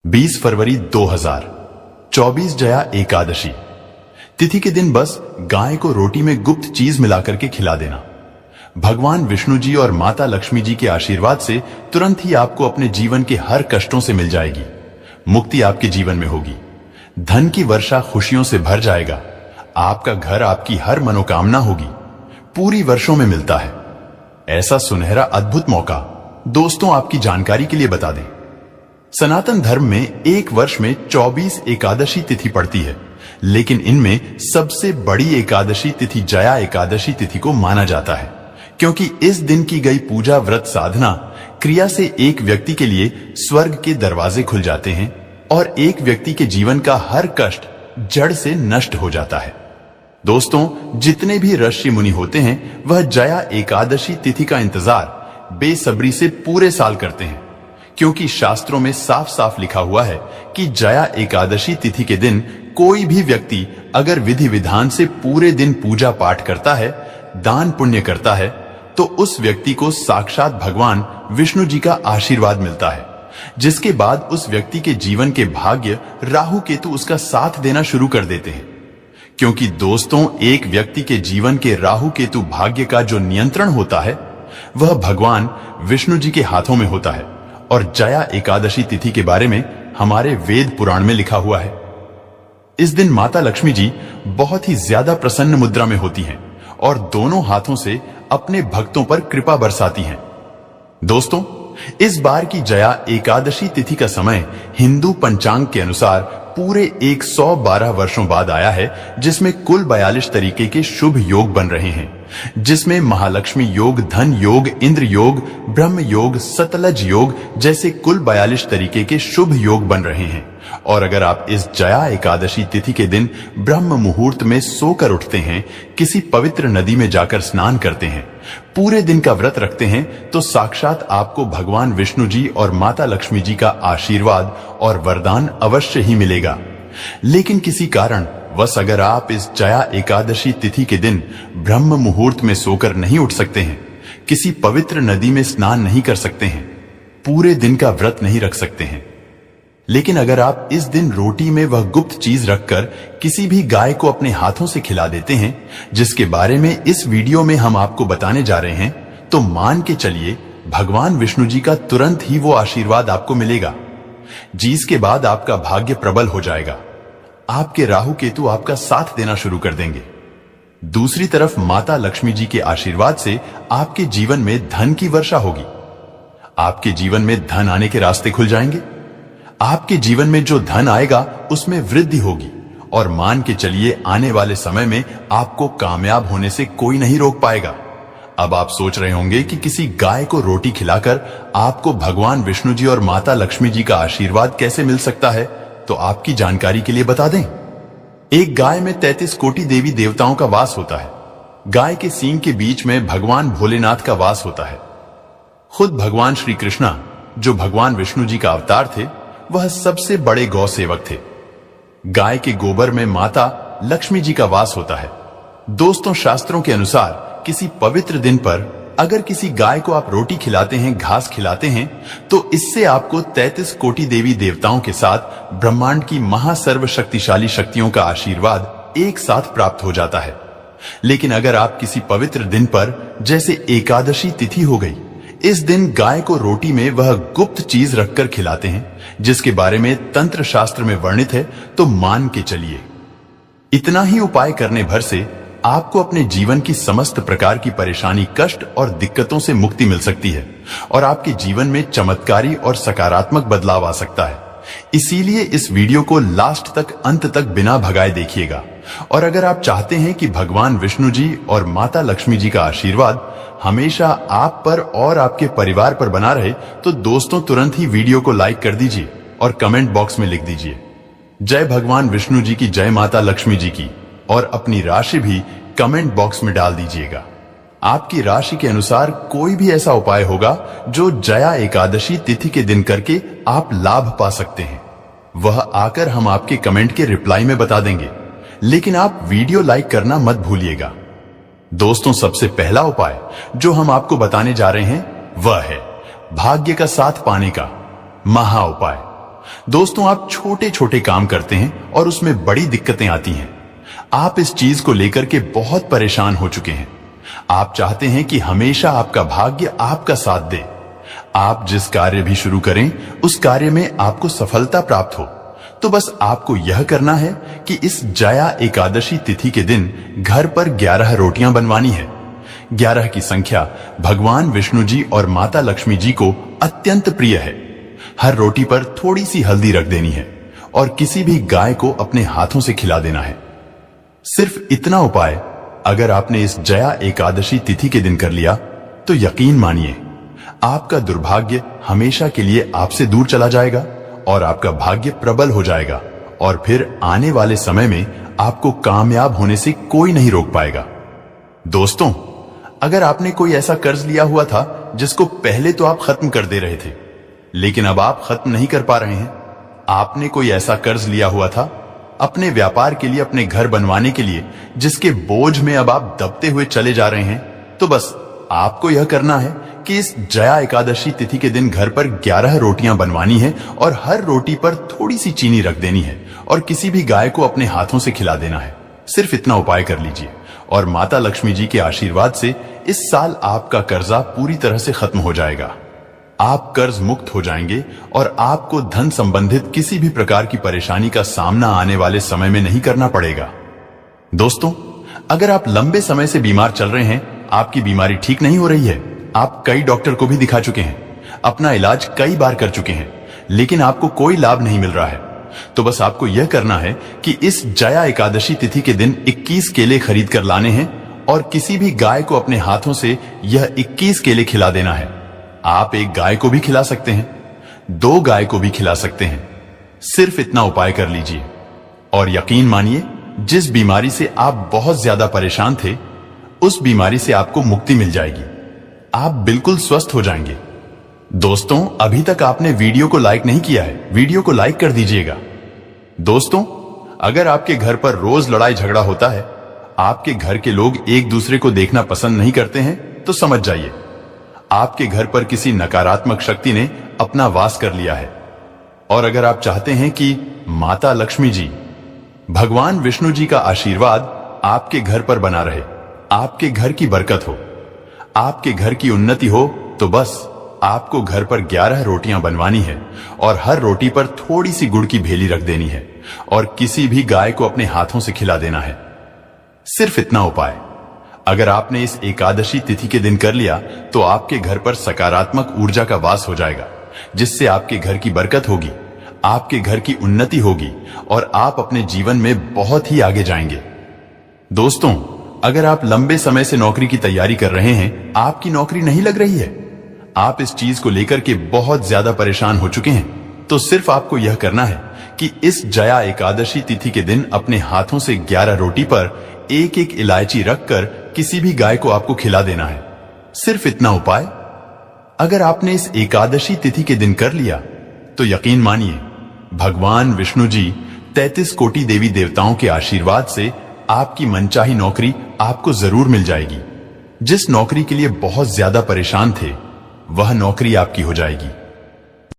20 फरवरी 2024 जया एकादशी। तिथि के दिन बस गाय को रोटी में गुप्त चीज मिलाकर के खिला देना। भगवान विष्णु जी और माता लक्ष्मी जी के आशीर्वाद से तुरंत ही आपको अपने जीवन के हर कष्टों से मिल जाएगी। मुक्ति आपके जीवन में होगी। धन की वर्षा खुशियों से भर जाएगा। आपका घर आपकी हर मनोकामना होगी। पूरी वर्षों में मिलता है ऐसा सुनहरा अद्भुत मौका। दोस्तों, आपकी जानकारी के लिए बता दें, सनातन धर्म में एक वर्ष में 24 एकादशी तिथि पड़ती है, लेकिन इनमें सबसे बड़ी एकादशी तिथि जया एकादशी तिथि को माना जाता है, क्योंकि इस दिन की गई पूजा, व्रत, साधना, क्रिया से एक व्यक्ति के लिए स्वर्ग के दरवाजे खुल जाते हैं और एक व्यक्ति के जीवन का हर कष्ट जड़ से नष्ट हो जाता है। दोस्तों, जितने भी ऋषि मुनि होते हैं वह जया एकादशी तिथि का इंतजार बेसब्री से पूरे साल करते हैं, क्योंकि शास्त्रों में साफ साफ लिखा हुआ है कि जया एकादशी तिथि के दिन कोई भी व्यक्ति अगर विधि विधान से पूरे दिन पूजा पाठ करता है, दान पुण्य करता है, तो उस व्यक्ति को साक्षात भगवान विष्णु जी का आशीर्वाद मिलता है, जिसके बाद उस व्यक्ति के जीवन के भाग्य राहु केतु उसका साथ देना शुरू कर देते हैं। क्योंकि दोस्तों, एक व्यक्ति के जीवन के राहु केतु भाग्य का जो नियंत्रण होता है वह भगवान विष्णु जी के हाथों में होता है। और जया एकादशी तिथि के बारे में हमारे वेद पुराण में लिखा हुआ है, इस दिन माता लक्ष्मी जी बहुत ही ज्यादा प्रसन्न मुद्रा में होती हैं और दोनों हाथों से अपने भक्तों पर कृपा बरसाती हैं। दोस्तों, इस बार की जया एकादशी तिथि का समय हिंदू पंचांग के अनुसार पूरे 112 वर्षों बाद आया है, जिसमें कुल 42 तरीके के शुभ योग बन रहे हैं, जिसमें महालक्ष्मी योग, धन योग, इंद्र योग, ब्रह्म योग, सतलज योग जैसे कुल 42 तरीके के शुभ योग बन रहे हैं। और अगर आप इस जया एकादशी तिथि के दिन ब्रह्म मुहूर्त में सोकर उठते हैं, किसी पवित्र नदी में जाकर स्नान करते हैं, पूरे दिन का व्रत रखते हैं, तो साक्षात आपको भगवान विष्णु जी और माता लक्ष्मी जी का आशीर्वाद और वरदान अवश्य ही मिलेगा। लेकिन किसी कारण वश अगर आप इस जया एकादशी तिथि के दिन ब्रह्म मुहूर्त में सोकर नहीं उठ सकते हैं, किसी पवित्र नदी में स्नान नहीं कर सकते हैं, पूरे दिन का व्रत नहीं रख सकते हैं, लेकिन अगर आप इस दिन रोटी में वह गुप्त चीज रखकर किसी भी गाय को अपने हाथों से खिला देते हैं, जिसके बारे में इस वीडियो में हम आपको बताने जा रहे हैं, तो मान के चलिए भगवान विष्णु जी का तुरंत ही वो आशीर्वाद आपको मिलेगा, जिसके बाद आपका भाग्य प्रबल हो जाएगा। आपके राहु केतु आपका साथ देना शुरू कर देंगे। दूसरी तरफ माता लक्ष्मी जी के आशीर्वाद से आपके जीवन में धन की वर्षा होगी। आपके जीवन में धन आने के रास्ते खुल जाएंगे। आपके जीवन में जो धन आएगा उसमें वृद्धि होगी और मान के चलिए आने वाले समय में आपको कामयाब होने से कोई नहीं रोक पाएगा। अब आप सोच रहे होंगे कि किसी गाय को रोटी खिलाकर आपको भगवान विष्णु जी और माता लक्ष्मी जी का आशीर्वाद कैसे मिल सकता है, तो आपकी जानकारी के लिए बता दें, एक गाय में 33 कोटि देवी देवताओं का वास होता है। गाय के सींग के बीच में भगवान भोलेनाथ का वास होता है। खुद भगवान श्री कृष्णा, जो भगवान विष्णु जी का अवतार थे, वह सबसे बड़े गौ सेवक थे। गाय के गोबर में माता लक्ष्मी जी का वास होता है। दोस्तों, शास्त्रों के अनुसार किसी पवित्र दिन पर अगर किसी गाय को आप रोटी खिलाते हैं, घास खिलाते हैं, तो इससे आपको 33 कोटि देवी देवताओं के साथ ब्रह्मांड की महासर्व शक्तिशाली शक्तियों का आशीर्वाद एक साथ प्राप्त हो जाता है। लेकिन अगर आप किसी पवित्र दिन पर, जैसे एकादशी तिथि हो गई, इस दिन गाय को रोटी में वह गुप्त चीज रखकर खिलाते हैं, जिसके बारे में तंत्र शास्त्र में वर्णित है, तो मान के चलिए इतना ही उपाय करने भर से आपको अपने जीवन की समस्त प्रकार की परेशानी, कष्ट और दिक्कतों से मुक्ति मिल सकती है और आपके जीवन में चमत्कारी और सकारात्मक बदलाव आ सकता है। इसीलिए इस वीडियो को लास्ट तक, अंत तक बिना भगाए देखिएगा। और अगर आप चाहते हैं कि भगवान विष्णु जी और माता लक्ष्मी जी का आशीर्वाद हमेशा आप पर और आपके परिवार पर बना रहे, तो दोस्तों तुरंत ही वीडियो को लाइक कर दीजिए और कमेंट बॉक्स में लिख दीजिए जय भगवान विष्णु जी की, जय माता लक्ष्मी जी की, और अपनी राशि भी कमेंट बॉक्स में डाल दीजिएगा। आपकी राशि के अनुसार कोई भी ऐसा उपाय होगा जो जया एकादशी तिथि के दिन करके आप लाभ पा सकते हैं, वह आकर हम आपके कमेंट के रिप्लाई में बता देंगे। लेकिन आप वीडियो लाइक करना मत भूलिएगा। दोस्तों, सबसे पहला उपाय जो हम आपको बताने जा रहे हैं वह है भाग्य का साथ पाने का महा उपाय। दोस्तों, आप छोटे छोटे काम करते हैं और उसमें बड़ी दिक्कतें आती हैं। आप इस चीज को लेकर के बहुत परेशान हो चुके हैं। आप चाहते हैं कि हमेशा आपका भाग्य आपका साथ दे। आप जिस कार्य भी शुरू करें उस कार्य में आपको सफलता प्राप्त हो। तो बस आपको यह करना है कि इस जया एकादशी तिथि के दिन घर पर 11 रोटियां बनवानी है। 11 की संख्या भगवान विष्णु जी और माता लक्ष्मी जी को अत्यंत प्रिय है। हर रोटी पर थोड़ी सी हल्दी रख देनी है और किसी भी गाय को अपने हाथों से खिला देना है। सिर्फ इतना उपाय अगर आपने इस जया एकादशी तिथि के दिन कर लिया तो यकीन मानिए आपका दुर्भाग्य हमेशा के लिए आपसे दूर चला जाएगा और आपका भाग्य प्रबल हो जाएगा और फिर आने वाले समय में आपको कामयाब होने से कोई नहीं रोक पाएगा। दोस्तों, अगर आपने कोई ऐसा कर्ज लिया हुआ था जिसको पहले तो आप खत्म कर दे रहे थे, लेकिन अब आप खत्म नहीं कर पा रहे हैं, आपने कोई ऐसा कर्ज लिया हुआ था अपने व्यापार के लिए, अपने घर बनवाने के लिए, जिसके बोझ में अब आप दबते हुए चले जा रहे हैं, तो बस आपको यह करना है कि इस जया एकादशी तिथि के दिन घर पर 11 रोटियां बनवानी है और हर रोटी पर थोड़ी सी चीनी रख देनी है और किसी भी गाय को अपने हाथों से खिला देना है। सिर्फ इतना उपाय कर लीजिए और माता लक्ष्मी जी के आशीर्वाद से इस साल आपका कर्जा पूरी तरह से खत्म हो जाएगा। आप कर्ज मुक्त हो जाएंगे और आपको धन संबंधित किसी भी प्रकार की परेशानी का सामना आने वाले समय में नहीं करना पड़ेगा। दोस्तों, अगर आप लंबे समय से बीमार चल रहे हैं, आपकी बीमारी ठीक नहीं हो रही है, आप कई डॉक्टर को भी दिखा चुके हैं, अपना इलाज कई बार कर चुके हैं, लेकिन आपको कोई लाभ नहीं मिल रहा है, तो बस आपको यह करना है कि इस जया एकादशी तिथि के दिन 21 केले खरीद कर लाने हैं और किसी भी गाय को अपने हाथों से यह 21 केले खिला देना है। आप एक गाय को भी खिला सकते हैं, 2 गाय को भी खिला सकते हैं। सिर्फ इतना उपाय कर लीजिए और यकीन मानिए जिस बीमारी से आप बहुत ज्यादा परेशान थे, उस बीमारी से आपको मुक्ति मिल जाएगी। आप बिल्कुल स्वस्थ हो जाएंगे। दोस्तों, अभी तक आपने वीडियो को लाइक नहीं किया है, वीडियो को लाइक कर दीजिएगा। दोस्तों, अगर आपके घर पर रोज लड़ाई झगड़ा होता है, आपके घर के लोग एक दूसरे को देखना पसंद नहीं करते हैं, तो समझ जाइए आपके घर पर किसी नकारात्मक शक्ति ने अपना वास कर लिया है। और अगर आप चाहते हैं कि माता लक्ष्मी जी, भगवान विष्णु जी का आशीर्वाद आपके घर पर बना रहे, आपके घर की बरकत हो, आपके घर की उन्नति हो, तो बस आपको घर पर 11 रोटियां बनवानी है और हर रोटी पर थोड़ी सी गुड़ की भेली रख देनी है और किसी भी गाय को अपने हाथों से खिला देना है। सिर्फ इतना उपाय अगर आपने इस एकादशी तिथि के दिन कर लिया तो आपके घर पर सकारात्मक ऊर्जा का वास हो जाएगा, जिससे आपके घर की बरकत होगी, आपके घर की उन्नति होगी और आप अपने जीवन में बहुत ही आगे जाएंगे। दोस्तों, अगर आप लंबे समय से नौकरी की तैयारी कर रहे हैं, आपकी नौकरी नहीं लग रही है, आप इस चीज को लेकर के बहुत ज्यादा परेशान हो चुके हैं, तो सिर्फ आपको यह करना है कि इस जया एकादशी तिथि के दिन अपने हाथों से 11 रोटी पर एक एक इलायची रखकर किसी भी गाय को आपको खिला देना है। सिर्फ इतना उपाय अगर आपने इस एकादशी तिथि के दिन कर लिया तो यकीन मानिए भगवान विष्णु जी 33 कोटि देवी देवताओं के आशीर्वाद से आपकी मनचाही नौकरी आपको जरूर मिल जाएगी। जिस नौकरी के लिए बहुत ज्यादा परेशान थे, वह नौकरी आपकी हो जाएगी।